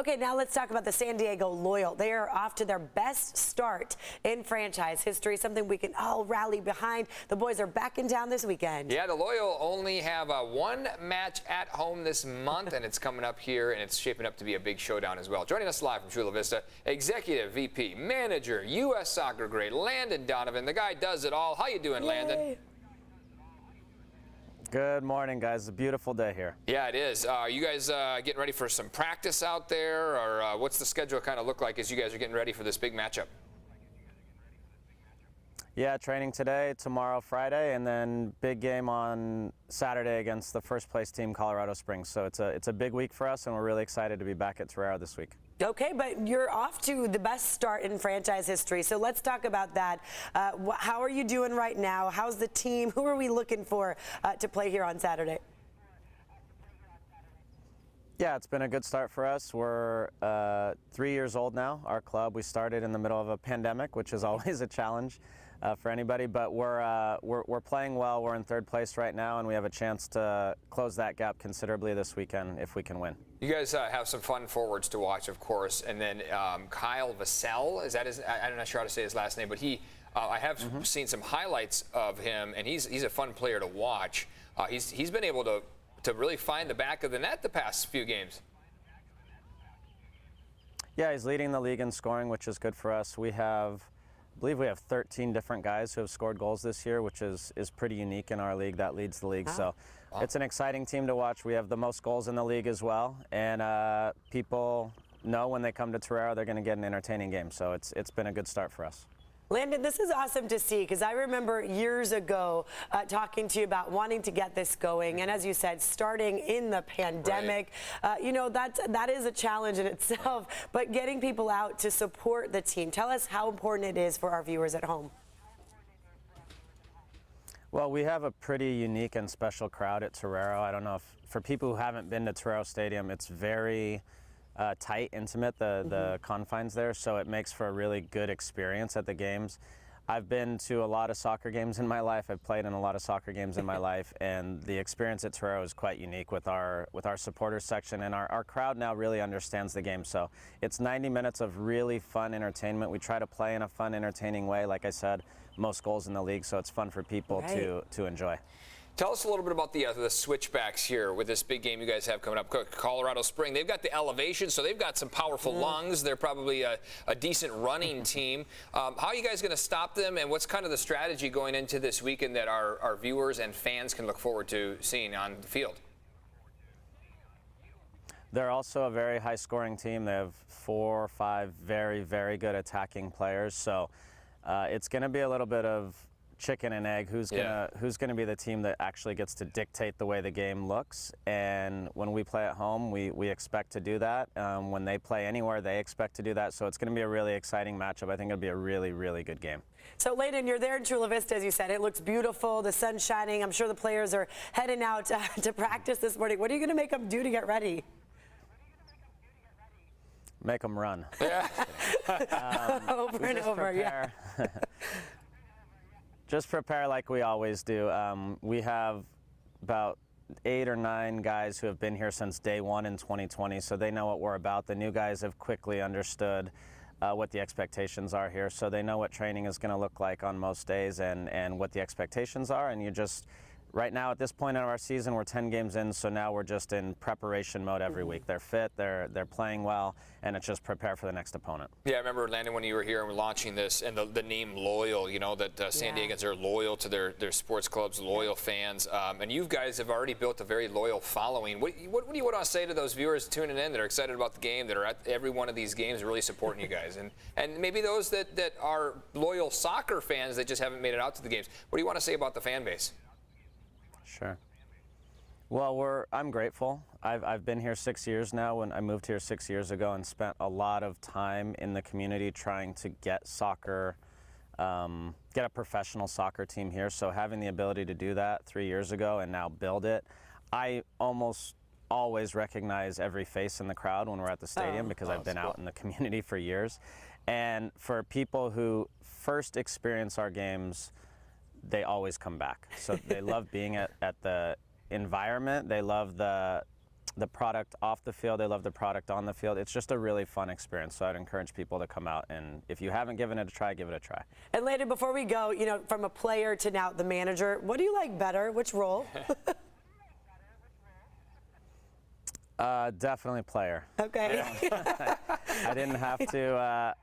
Okay, now let's talk about the San Diego Loyal. They are off to their best start in franchise history, something we can all rally behind. The boys are back in town this weekend. Yeah, the Loyal only have one match at home this month, and it's coming up here, and it's shaping up to be a big showdown as well. Joining us live from Chula Vista, Executive VP, Manager, U.S. Soccer great, Landon Donovan. The guy does it all. How you doing, Landon? Good morning, guys. It's a beautiful day here. Yeah, it is. Are you guys getting ready for some practice out there, or what's the schedule kind of look like as you guys are getting ready for this big matchup? Yeah, training today, tomorrow, Friday, and then big game on Saturday against the first place team, Colorado Springs. So it's a big week for us, and we're really excited to be back at Torero this week. Okay, but you're off to the best start in franchise history, so let's talk about that. How are you doing right now? How's the team? Who are we looking for to play here on Saturday? Yeah, it's been a good start for us. We're 3 years old now, our club. We started in the middle of a pandemic, which is always a challenge for anybody, but we're playing well. We're in third place right now, and we have a chance to close that gap considerably this weekend if we can win. You guys have some fun forwards to watch, of course, and then Kyle Vassell, is that his? I'm not sure how to say his last name, but he, I have seen some highlights of him, and he's a fun player to watch. He's been able to really find the back of the net the past few games. Yeah, he's leading the league in scoring, which is good for us. I believe we have 13 different guys who have scored goals this year, which is pretty unique in our league. That leads the league. So it's an exciting team to watch. We have the most goals in the league as well, and people know when they come to Torero they're going to get an entertaining game. So it's been a good start for us. Landon, this is awesome to see, because I remember years ago talking to you about wanting to get this going, and as you said, starting in the pandemic. Right. You know, that is a challenge in itself, but getting people out to support the team. Tell us how important it is for our viewers at home. Well, we have a pretty unique and special crowd at Torero. I don't know if, for people who haven't been to Torero Stadium, it's very tight, intimate, the confines there, so it makes for a really good experience at the games. I've been to a lot of soccer games in my life. I've played in a lot of soccer games in my life, and the experience at Torero is quite unique with our supporters section, and our crowd now really understands the game. So it's 90 minutes of really fun entertainment. We try to play in a fun, entertaining way. Like I said, most goals in the league, so it's fun for people to enjoy. Tell us a little bit about the Switchbacks here with this big game you guys have coming up. Colorado Springs, they've got the elevation, so they've got some powerful lungs. They're probably a decent running team. How are you guys going to stop them, and what's kind of the strategy going into this weekend that our viewers and fans can look forward to seeing on the field? They're also a very high-scoring team. They have 4 or 5 very, very good attacking players, so it's going to be a little bit of chicken and egg. Who's gonna be the team that actually gets to dictate the way the game looks? And when we play at home, we expect to do that. When they play anywhere, they expect to do that. So it's going to be a really exciting matchup. I think it'll be a really, really good game. So, Landon, you're there in Chula Vista, as you said. It looks beautiful. The sun's shining. I'm sure the players are heading out to practice this morning. What are you going to make them do to get ready? Make them run. Yeah. Over and over. Yeah. Just prepare like we always do. We have about 8 or 9 guys who have been here since day one in 2020, so they know what we're about. The new guys have quickly understood what the expectations are here, so they know what training is going to look like on most days and what the expectations are, and you just... Right now, at this point in our season, we're 10 games in, so now we're just in preparation mode every week. They're fit, they're playing well, and it's just prepare for the next opponent. Yeah, I remember, Landon, when you were here and we're launching this, and the name Loyal, you know, that San Diegans are loyal to their sports clubs, loyal fans, and you guys have already built a very loyal following. What do you want to say to those viewers tuning in that are excited about the game, that are at every one of these games really supporting you guys, and maybe those that are loyal soccer fans that just haven't made it out to the games? What do you want to say about the fan base? Sure. Well, I'm grateful. I've been here 6 years now. When I moved here 6 years ago, and spent a lot of time in the community trying to get soccer, get a professional soccer team here. So having the ability to do that 3 years ago and now build it, I almost always recognize every face in the crowd when we're at the stadium because I've been out in the community for years. And for people who first experience our games, they always come back. So they love being at the environment. They love the the product off the field. They love the product on the field. It's just a really fun experience. So I'd encourage people to come out, and if you haven't given it a try, give it a try. And Landon, before we go, you know, from a player to now the manager, what do you like better? Which role? Definitely player. Okay. I didn't have to.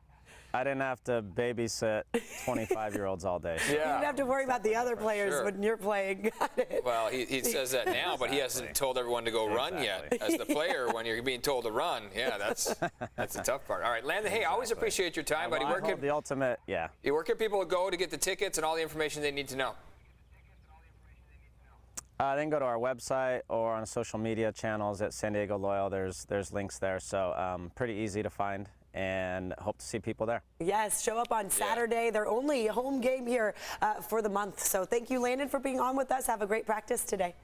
I didn't have to babysit 25-year-olds all day. You don't have to worry about the other players when you're playing. Got it. Well, he says that now, but he hasn't told everyone to go run yet. As the player, when you're being told to run, yeah, that's the tough part. All right, Landon, hey, I always appreciate your time, buddy. Where can the ultimate? Yeah. Where can people go to get the tickets and all the information they need to know? They can go to our website or on social media channels at San Diego Loyal. There's links there, so pretty easy to find, and hope to see people there. Yes, show up on Saturday. Their only home game here for the month. So thank you, Landon, for being on with us. Have a great practice today.